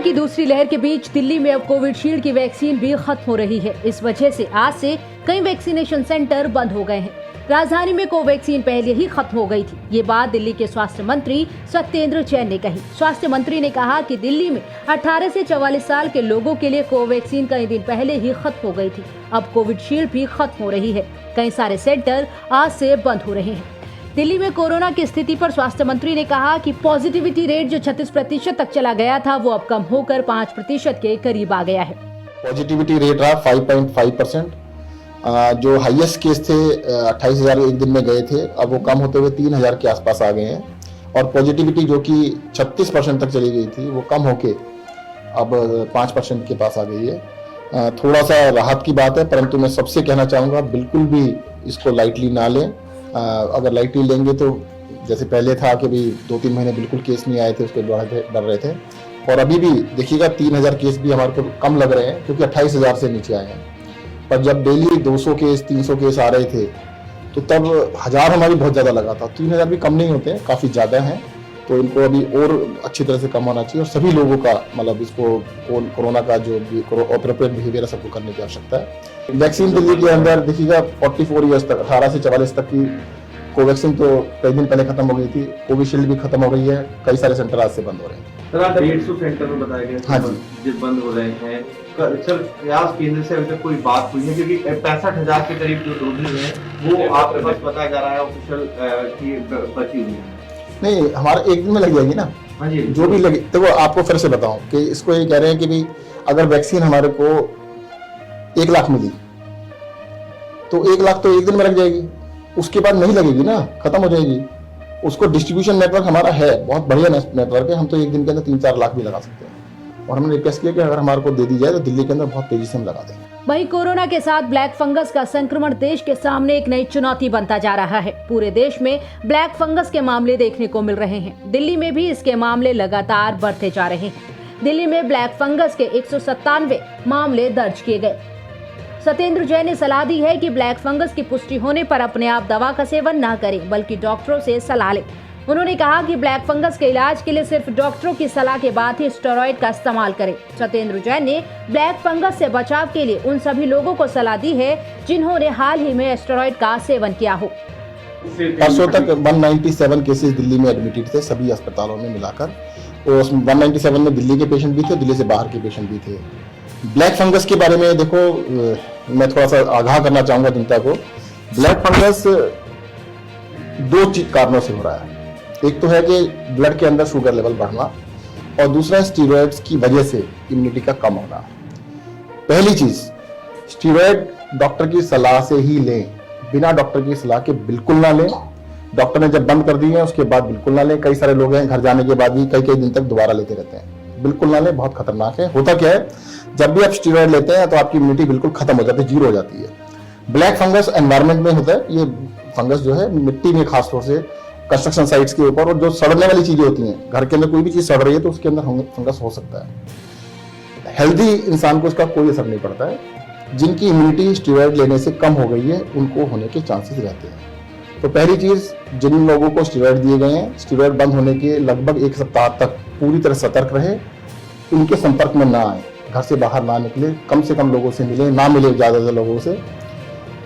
की दूसरी लहर के बीच दिल्ली में अब कोविशील्ड की वैक्सीन भी खत्म हो रही है। इस वजह से आज से कई वैक्सीनेशन सेंटर बंद हो गए हैं। राजधानी में कोवैक्सीन पहले ही खत्म हो गई थी। ये बात दिल्ली के स्वास्थ्य मंत्री सत्येंद्र जैन ने कही। स्वास्थ्य मंत्री ने कहा कि दिल्ली में 18 से 44 साल के लोगों के लिए कोवैक्सीन कई दिन पहले ही खत्म हो गई थी। अब कोविशील्ड भी खत्म हो रही है। कई सारे सेंटर आज से बंद हो रहे हैं। दिल्ली में कोरोना की स्थिति पर स्वास्थ्य मंत्री ने कहा कि पॉजिटिविटी रेट जो 36% तक चला गया था वो अब कम होकर 5% के करीब आ गया है। पॉजिटिविटी रेट रहा 5.5%। जो हाईएस्ट केस थे 28,000 एक दिन में गए थे, अब वो कम होते हुए 3,000 के आसपास आ गए हैं। और पॉजिटिविटी जो कि 36% तक चली गई थी वो कम होके अब 5% के पास आ गई है। थोड़ा सा राहत की बात है, परंतु मैं सबसे कहना चाहूँगा बिल्कुल भी इसको लाइटली ना लें। अगर लाइटली लेंगे तो जैसे पहले था कि भी 2-3 महीने बिल्कुल केस नहीं आए थे, उसके डर रहे थे। और अभी भी देखिएगा 3,000 केस भी हमारे को कम लग रहे हैं क्योंकि 28,000 से नीचे आए हैं। पर जब डेली 200 केस 300 केस आ रहे थे तो तब 1,000 हमारी बहुत ज़्यादा लगा था। 3,000 भी कम नहीं होते हैं, काफ़ी ज़्यादा हैं। तो इनको अभी और अच्छी तरह से कम होना चाहिए और सभी लोगों का मतलब इसको कोरोना का जो भी अप्रोप्रिएट बिहेवियर सबको करने की आवश्यकता है। वैक्सीन दिल्ली के अंदर देखिएगा 44 ईयर्स तक 18 से 44 तक की कोवैक्सीन तो कई दिन पहले खत्म हो गई थी। कोविशील्ड भी खत्म हो गई है। कई सारे सेंटर आज से बंद हो रहे हैं। सर आज 150 सेंटर में बताया गया हाँ जो बंद हो रहे हैं। सर प्रयास केंद्र से अभी तक कोई बात हुई है क्योंकि 65,000 के करीब जो डोजेज हैं वो आपके पास बताया जा रहा है ऑफिशियल की बची हुई है। नहीं, हमारा एक दिन में लग जाएगी ना। हाँ जी, जो भी लगे तो वो आपको फिर से बताऊं कि इसको ये कह रहे हैं कि भी अगर वैक्सीन हमारे को 1 लाख मिली तो 1 लाख तो एक दिन में लग जाएगी, उसके बाद नहीं लगेगी ना, खत्म हो जाएगी। उसको डिस्ट्रीब्यूशन नेटवर्क हमारा है, बहुत बढ़िया नेटवर्क है। हम तो एक दिन के अंदर 3-4 लाख भी लगा सकते हैं। और हमने रिक्वेस्ट किया कि अगर हमारे को दे दी जाए तो दिल्ली के अंदर बहुत तेजी से हम लगा देंगे। वहीं कोरोना के साथ ब्लैक फंगस का संक्रमण देश के सामने एक नई चुनौती बनता जा रहा है। पूरे देश में ब्लैक फंगस के मामले देखने को मिल रहे हैं। दिल्ली में भी इसके मामले लगातार बढ़ते जा रहे हैं। दिल्ली में ब्लैक फंगस के 197 मामले दर्ज किए गए। सत्येंद्र जैन ने सलाह दी है कि ब्लैक फंगस की पुष्टि होने पर अपने आप दवा का सेवन न करें, बल्कि डॉक्टरों से सलाह लें। उन्होंने कहा कि ब्लैक फंगस के इलाज के लिए सिर्फ डॉक्टरों की सलाह के बाद ही स्टेरॉइड का इस्तेमाल करें। सत्येंद्र जैन ने ब्लैक फंगस से बचाव के लिए उन सभी लोगों को सलाह दी है जिन्होंने हाल ही में स्टेरॉइड का सेवन किया हो। परसों तक 197 केसेस दिल्ली में एडमिटेड थे, सभी अस्पतालों में मिलाकर। और 197 में दिल्ली के पेशेंट भी थे, दिल्ली से बाहर के पेशेंट भी थे। ब्लैक फंगस के बारे में देखो, मैं थोड़ा सा आगाह करना चाहूंगा जनता को। ब्लैक फंगस 2 कारणों से हो रहा है। एक तो है कि ब्लड के अंदर शुगर लेवल बढ़ना और दूसरा है स्टीरॉयड्स की वजह से इम्यूनिटी का कम होना। पहली चीज, स्टीरॉयड डॉक्टर की सलाह से ही लें, बिना डॉक्टर की सलाह के बिल्कुल ना लें। डॉक्टर ने जब बंद कर दिए हैं उसके बाद बिल्कुल ना लें। कई सारे लोग हैं घर जाने के बाद भी कई दिन तक दोबारा लेते रहते हैं। बिल्कुल ना लें, बहुत खतरनाक है। होता क्या है, जब भी आप स्टीरॉयड लेते हैं तो आपकी इम्यूनिटी बिल्कुल खत्म हो जाती है, 0 हो जाती है। ब्लैक फंगस एनवायरमेंट में होता है। ये फंगस जो है मिट्टी में, खासतौर से कंस्ट्रक्शन साइट्स के ऊपर, और जो सड़ने वाली चीजें होती हैं, घर के अंदर कोई भी चीज सड़ रही है तो उसके अंदर फंगस हो सकता है। हेल्दी इंसान को इसका कोई असर नहीं पड़ता है। जिनकी इम्यूनिटी स्टीरॉयड लेने से कम हो गई है उनको होने के चांसेस रहते हैं। तो पहली चीज, जिन लोगों को स्टीरॉयड दिए गए हैं, स्टीरॉयड बंद होने के लगभग 1 सप्ताह तक पूरी तरह सतर्क रहे, उनके संपर्क में ना आए, घर से बाहर ना निकले, कम से कम लोगों से मिले, ना मिले ज्यादा लोगों से।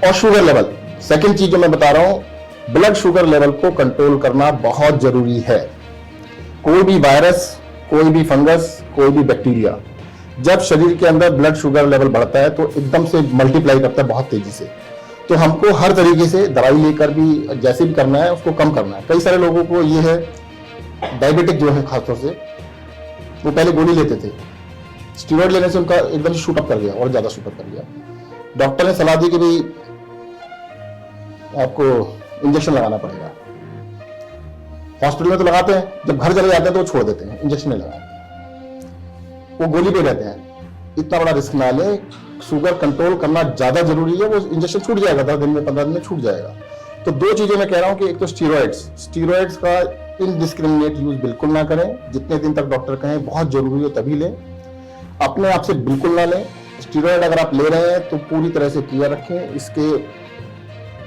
और शुगर लेवल, सेकंड चीज जो मैं बता रहा हूं, ब्लड शुगर लेवल को कंट्रोल करना बहुत जरूरी है। कोई भी वायरस, कोई भी फंगस, कोई भी बैक्टीरिया जब शरीर के अंदर ब्लड शुगर लेवल बढ़ता है तो एकदम से मल्टीप्लाई करता है बहुत तेजी से। तो हमको हर तरीके से दवाई लेकर भी जैसे भी करना है उसको कम करना है। कई सारे लोगों को ये है, डायबिटिक जो है खासतौर से, वो पहले गोली लेते थे, स्टीरॉयड लेने से उनका एकदम शूट अप कर गया और ज्यादा शूट अप कर गया। डॉक्टर ने सलाह दी कि भाई आपको इंजेक्शन लगाना पड़ेगा। हॉस्पिटल में तो लगाते हैं, जब घर चले जाते हैं तो वो छोड़ देते हैं, इंजेक्शन नहीं लगाते, वो गोली पे रहते हैं। इतना बड़ा रिस्क ना ले, शुगर कंट्रोल करना ज्यादा जरूरी है। वो इंजेक्शन छूट जाएगा, 10 दिन में 15 दिन में छूट जाएगा। तो 2 चीजें मैं कह रहा हूं कि एक तो स्टीरॉयड्स का इनडिस्क्रिमिनेट यूज बिल्कुल ना करें। जितने दिन तक डॉक्टर कहें बहुत जरूरी हो तभी लें, अपने आप से बिल्कुल ना लें। स्टीरॉयड अगर आप ले रहे हैं तो पूरी तरह से केयर रखें, इसके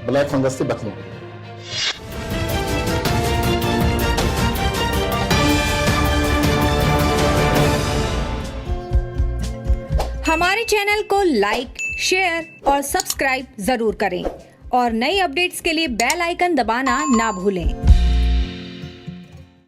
ब्लैक फंगस से बचने। हमारे चैनल को लाइक, शेयर और सब्सक्राइब जरूर करें और नई अपडेट्स के लिए बेल आइकन दबाना ना भूलें।